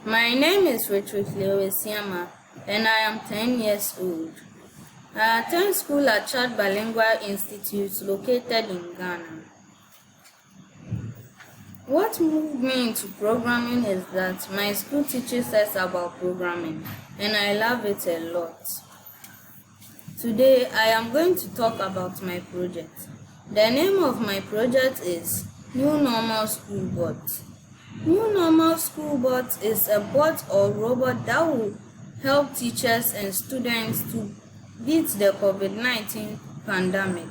My name is Richard Lewisiama and I am 10 years old. I attend school at Chad Bilingual Institute located in Ghana. What moved me into programming is that my school teaches us about programming and I love it a lot. Today I am going to talk about my project. The name of my project is New Normal School Bot. New Normal School Bot is a bot or robot that will help teachers and students to beat the COVID-19 pandemic.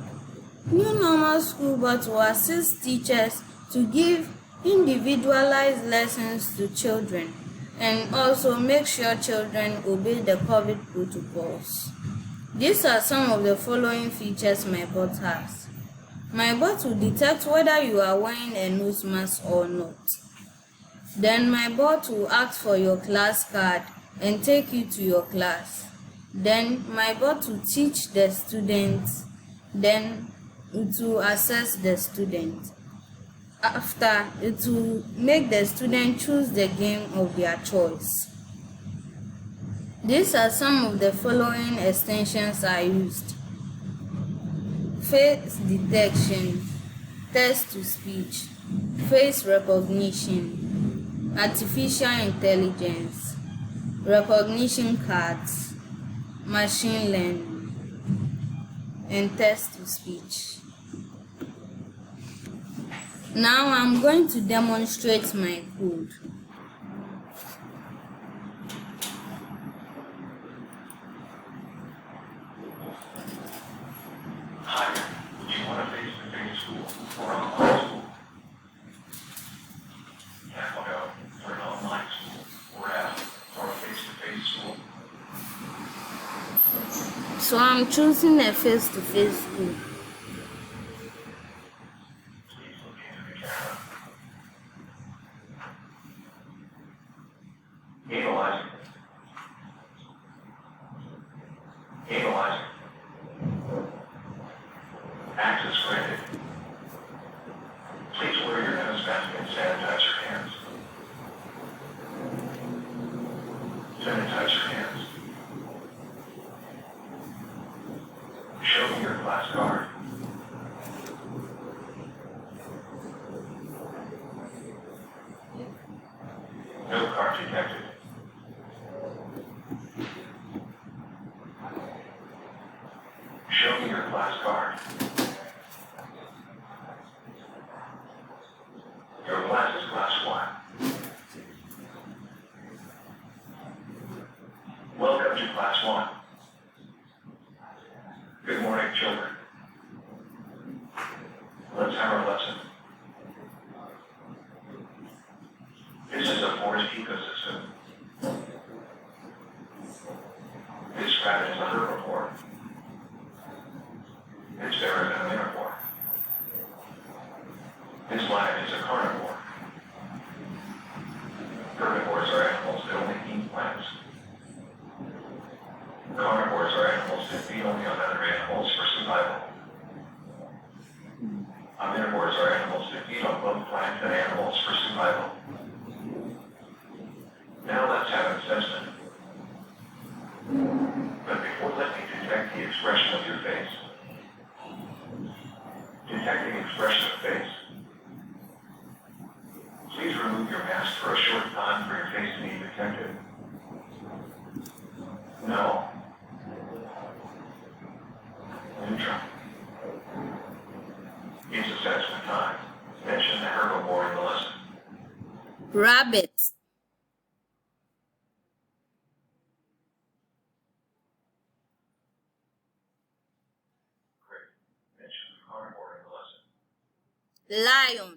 New Normal School Bot will assist teachers to give individualized lessons to children and also make sure children obey the COVID protocols. These are some of the following features my bot has. My bot will detect whether you are wearing a nose mask or not. Then my bot will ask for your class card and take you to your class. Then my bot will teach the students. Then it will assess the student. After, it will make the student choose the game of their choice. These are some of the following extensions I used: face detection, text to speech, face recognition, artificial intelligence, recognition cards, machine learning, and text to speech. Now I'm going to demonstrate my code. Hi, do you want a face-to-face school or online school? Go for an online school or F for a face-to-face school. So I'm choosing a face-to-face school. Please look into the camera. Analyzing. Analyzing. Access granted. Please wear your nose mask and sanitize your hands. Sanitize your hands. Show me your class card. No card detected. Show me your class card. Your class is class 1. Welcome to class 1. Good morning, children. Let's have our lesson. This is a forest ecosystem. This rabbit is a herbivore. This bear is an omnivore. This lion is a carnivore. Herbivores are animals that only eat plants. Carnivores are animals that feed only on other animals for survival. Omnivores are animals that feed on both plants and animals for survival. Now let's have an assessment. But before, let me detect the expression of your face. Detecting expression of face. Please remove your mask for a short time for your face to be detected. No. Neutral. It's assessment time. Mention the herbivore in the lesson. Rabbit. Great. Mention the carnivore in the lesson. Lion.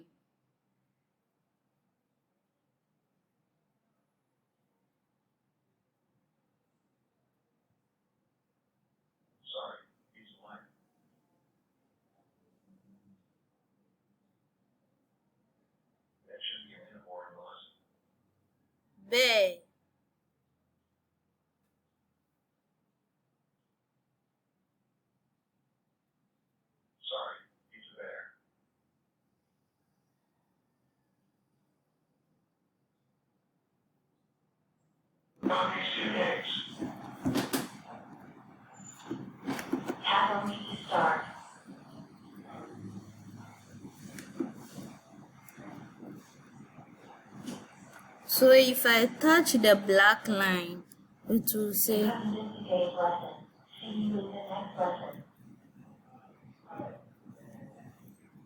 Sorry, he's a lion. Mention the omnivore in the lesson. Bear. Sorry, he's a bear. on these two days. Tap on me to start. So if I touch the black line, it will say, This is today's lesson. See you in the next lesson.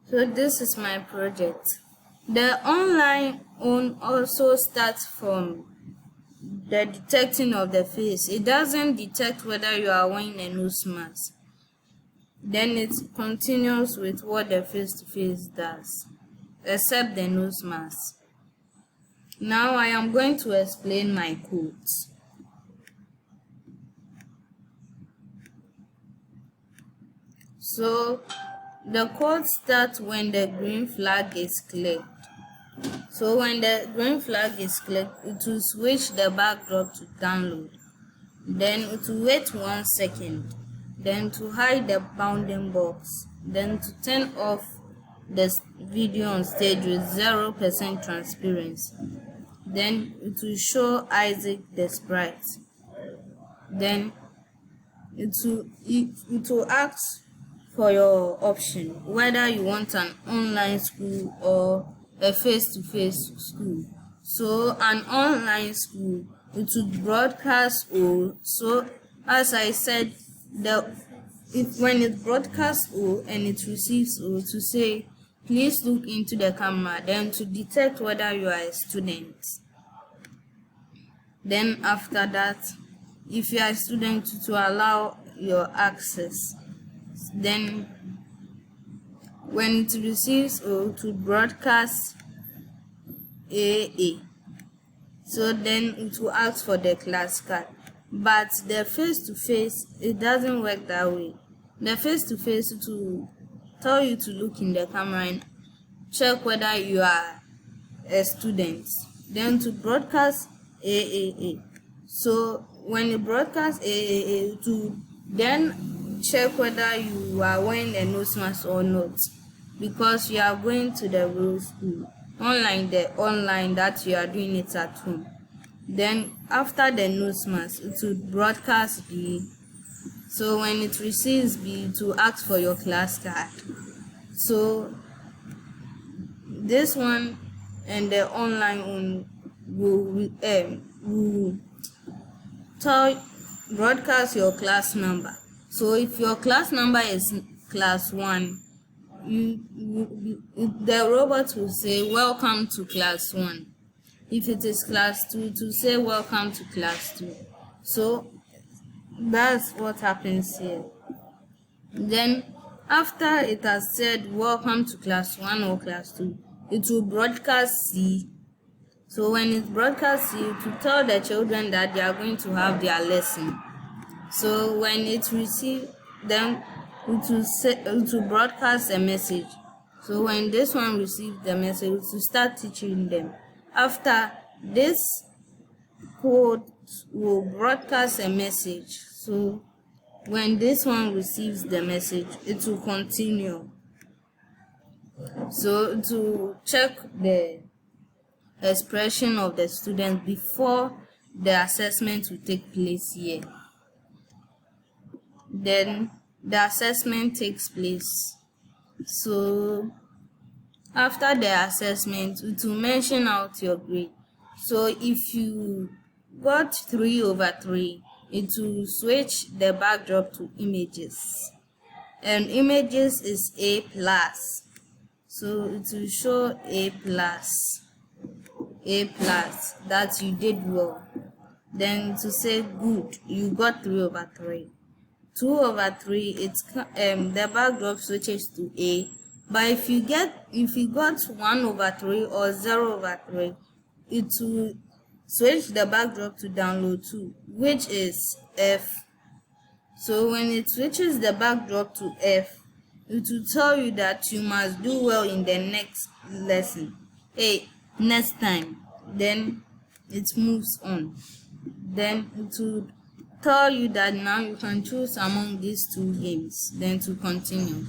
so this is my project. The online one also starts from the detecting of the face. It doesn't detect whether you are wearing a nose mask. Then it continues with what the face-to-face does, except the nose mask. Now I am going to explain my codes. So the code starts when the green flag is clicked. So when the green flag is clicked, it will switch the backdrop to download. Then it will wait 1 second. Then to hide the bounding box. Then to turn off the video on stage with 0% transparency. Then it will show Isaac the sprite. Then it will ask for your option, whether you want an online school or a face-to-face school. So an online school, it would broadcast O. So as I said, when it broadcasts O and it receives O, to say please look into the camera, then to detect whether you are a student. Then after that, if you are a student, to allow your access. Then when it receives O, to broadcast AA. So then it will ask for the class card. But the face-to-face, it doesn't work that way. The face-to-face, it will tell you to look in the camera and check whether you are a student. Then to broadcast AAA. So when you broadcast AAA, to then check whether you are wearing a nose mask or not, because you are going to the real school, unlike the online that you are doing it at home. Then after the nose mask, it will broadcast B. So when it receives B, it will ask for your class card. So this one and the online one will broadcast your class number. So if your class number is class 1, the robot will say welcome to class 1. If it is class 2, to say welcome to class 2. So that's what happens here. Then after it has said welcome to class 1 or class 2, it will broadcast C. So when it broadcasts C, it will tell the children that they are going to have their lesson. So when it receives them, it will broadcast a message. So when this one receives the message, it will start teaching them. After this code will broadcast a message. So when this one receives the message, it will continue. So to check the expression of the student before the assessment will take place here. Then the assessment takes place. So after the assessment, it will mention out your grade. So if you got 3/3, it will switch the backdrop to images. And images is A+. So it will show A+, that you did well. Then to say good, you got 3/3. 2/3, it's the backdrop switches to A. But if you got 1/3 or 0/3, it will switch the backdrop to download 2, which is F. So when it switches the backdrop to F, it will tell you that you must do well in the next lesson. Next time. Then it moves on. Then it will tell you that now you can choose among these two games, then to continue.